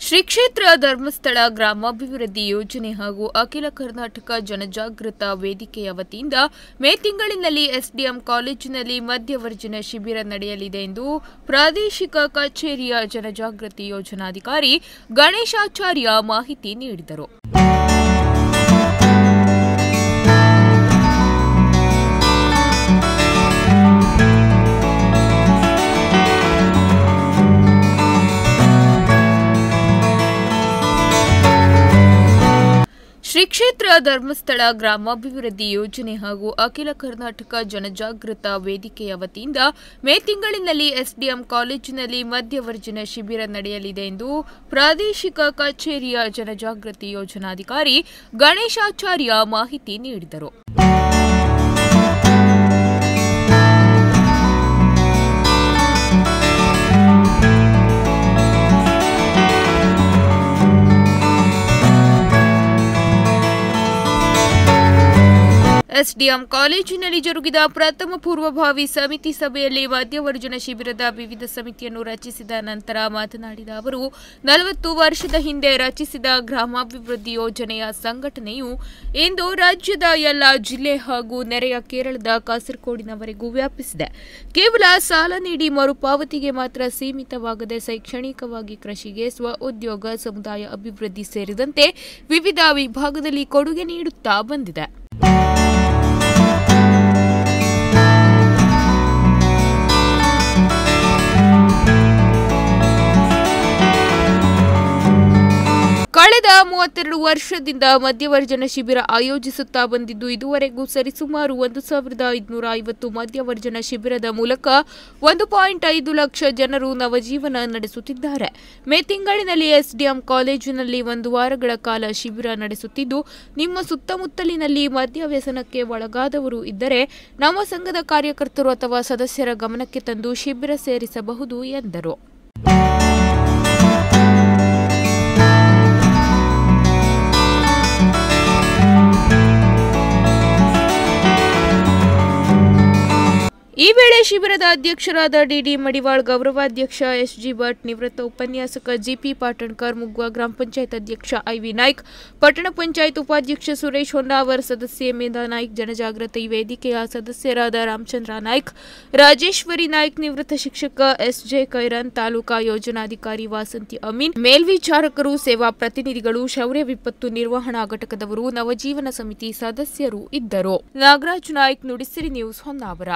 ಶ್ರೀ ಕ್ಷೇತ್ರ ಧರ್ಮಸ್ಥಳ ಗ್ರಾಮಾಭಿವೃದ್ಧಿ ಯೋಜನೆ ಹಾಗೂ ಅಖಿಲ ಕರ್ನಾಟಕ ಜನಜಾಗೃತ ವೇದಿಕೆಯ ವತಿಯಿಂದ ಮೇ ತಿಂಗಳಿನಲ್ಲಿ ಎಸ್ಡಿಎಂ ಕಾಲೇಜಿನಲ್ಲಿ ಮಧ್ಯವರ್ಜನ ಶಿಬಿರ ನಡೆಯಲಿದೆ ಎಂದು ಪ್ರಾದೇಶಿಕ ಕಚೇರಿಯ ಜನಜಾಗೃತಿ ಯೋಜನಾಧಿಕಾರಿ ಗಣೇಶಾಚಾರ್ಯ ಮಾಹಿತಿ ನೀಡಿದರು. ಶ್ರೀ ಕ್ಷೇತ್ರ ಧರ್ಮಸ್ಥಳ ಗ್ರಾಮಾಭಿವೃದ್ಧಿ ಯೋಜನೆ ಹಾಗೂ ಅಖಿಲ ಕರ್ನಾಟಕ ಜನಜಾಗೃತ ವೇದಿಕೆಯ ವತಿಯಿಂದ ಮೇ ತಿಂಗಳಿನಲ್ಲಿ ಎಸ್ಡಿಎಂ ಕಾಲೇಜಿನಲ್ಲಿ ಮಧ್ಯವರ್ಜನ ಶಿಬಿರ ನಡೆಯಲಿದೆ ಎಂದು ಪ್ರಾದೇಶಿಕ ಕಚೇರಿಯ ಜನಜಾಗೃತಿ ಯೋಜನಾಧಿಕಾರಿ ಗಣೇಶಾಚಾರ್ಯ ಮಾಹಿತಿ ನೀಡಿದರು. ಎಸ್ಡಿಎಂ ಕಾಲೇಜಿನಲ್ಲಿ ಜರುಗಿದ ಪ್ರಥಮ ಪೂರ್ವಭಾವಿ ಸಮಿತಿ ಸಭೆಯಲ್ಲಿ ಮಧ್ಯವರ್ಜನ ಶಿಬಿರದ ವಿವಿಧ ಸಮಿತಿಯನ್ನು ರಚಿಸಿದ ನಂತರ ಮಾತನಾಡಿದ ಅವರು 40 ವರ್ಷದ ಹಿಂದೆ ರಚಿಸಿದ ಗ್ರಾಮಾಭಿವೃದ್ಧಿ ಯೋಜನೆಯ ಸಂಘಟನೆಯು ಇಂದು ರಾಜ್ಯದ ಎಲ್ಲ ಜಿಲ್ಲೆ ಹಾಗೂ ನೆರೆಯ ಕೇರಳದ ಕಾಸರಗೋಡಿನವರೆಗೂ ವ್ಯಾಪಿಸಿದೆ. ಕೇವಲ ಸಾಲ ನೀಡಿ ಮರುಪಾವತಿಗೆ ಮಾತ್ರ ಸೀಮಿತವಾಗದೆ ಶೈಕ್ಷಣಿಕವಾಗಿ ಕೃಷಿಗೆ, ಸ್ವಉದ್ಯೋಗ, ಸಮುದಾಯ ಅಭಿವೃದ್ಧಿ ಸೇರಿದಂತೆ ವಿವಿಧ ವಿಭಾಗದಲ್ಲಿ ಕೊಡುಗೆ ನೀಡುತ್ತಾ ಬಂದಿದೆ. ಕಳೆದ 32 ವರ್ಷದಿಂದ ಮಧ್ಯವರ್ಜನ ಶಿಬಿರ ಆಯೋಜಿಸುತ್ತಾ ಬಂದಿದ್ದು ಇದುವರೆಗೂ ಸರಿಸುಮಾರು 1550 ಮಧ್ಯವರ್ಜನ ಶಿಬಿರದ ಮೂಲಕ 1.5 ಲಕ್ಷ ಜನರು ನವಜೀವನ ನಡೆಸುತ್ತಿದ್ದಾರೆ. ಮೇ ತಿಂಗಳಿನಲ್ಲಿ ಎಸ್ಡಿಎಂ ಕಾಲೇಜಿನಲ್ಲಿ 1 ವಾರಗಳ ಕಾಲ ಶಿಬಿರ ನಡೆಸುತ್ತಿದ್ದು, ನಿಮ್ಮ ಸುತ್ತಮುತ್ತಲಿನಲ್ಲಿ ಮದ್ಯವ್ಯಸನಕ್ಕೆ ಒಳಗಾದವರು ಇದ್ದರೆ ನಮ್ಮ ಸಂಘದ ಕಾರ್ಯಕರ್ತರು ಅಥವಾ ಸದಸ್ಯರ ಗಮನಕ್ಕೆ ತಂದು ಶಿಬಿರ ಸೇರಿಸಬಹುದು ಎಂದರು. ಈ ವೇಳೆ ಶಿಬಿರದ ಅಧ್ಯಕ್ಷರಾದ ಡಿಡಿ ಮಡಿವಾಳ್, ಗೌರವಾಧ್ಯಕ್ಷ ಎಸ್ಜಿ ಭಟ್, ನಿವೃತ್ತ ಉಪನ್ಯಾಸಕ ಜಿಪಿ ಪಾಟಣ್ಕರ್, ಮುಗ್ವಾ ಗ್ರಾಮ ಪಂಚಾಯತ್ ಅಧ್ಯಕ್ಷ ಐವಿ ನಾಯ್ಕ್, ಪಟ್ಟಣ ಪಂಚಾಯತ್ ಉಪಾಧ್ಯಕ್ಷ ಸುರೇಶ್ ಹೊನ್ನಾವರ್, ಸದಸ್ಯೆ ಮೇಧಾ ನಾಯ್ಕ್, ಜನಜಾಗೃತಿ ವೇದಿಕೆಯ ಸದಸ್ಯರಾದ ರಾಮಚಂದ್ರ ನಾಯ್ಕ್, ರಾಜೇಶ್ವರಿ ನಾಯ್ಕ್, ನಿವೃತ್ತ ಶಿಕ್ಷಕ ಎಸ್ಜೆ ಕೈರನ್, ತಾಲೂಕಾ ಯೋಜನಾಧಿಕಾರಿ ವಾಸಂತಿ ಅಮೀನ್, ಮೇಲ್ವಿಚಾರಕರು, ಸೇವಾ ಪ್ರತಿನಿಧಿಗಳು, ಶೌರ್ಯ ವಿಪತ್ತು ನಿರ್ವಹಣಾ ಘಟಕದವರು, ನವಜೀವನ ಸಮಿತಿ ಸದಸ್ಯರು ಇದ್ದರು. ನಾಗರಾಜ್ ನಾಯ್ಕ್, ನುಡಿಸಿರಿ ನ್ಯೂಸ್, ಹೊನ್ನಾವರ.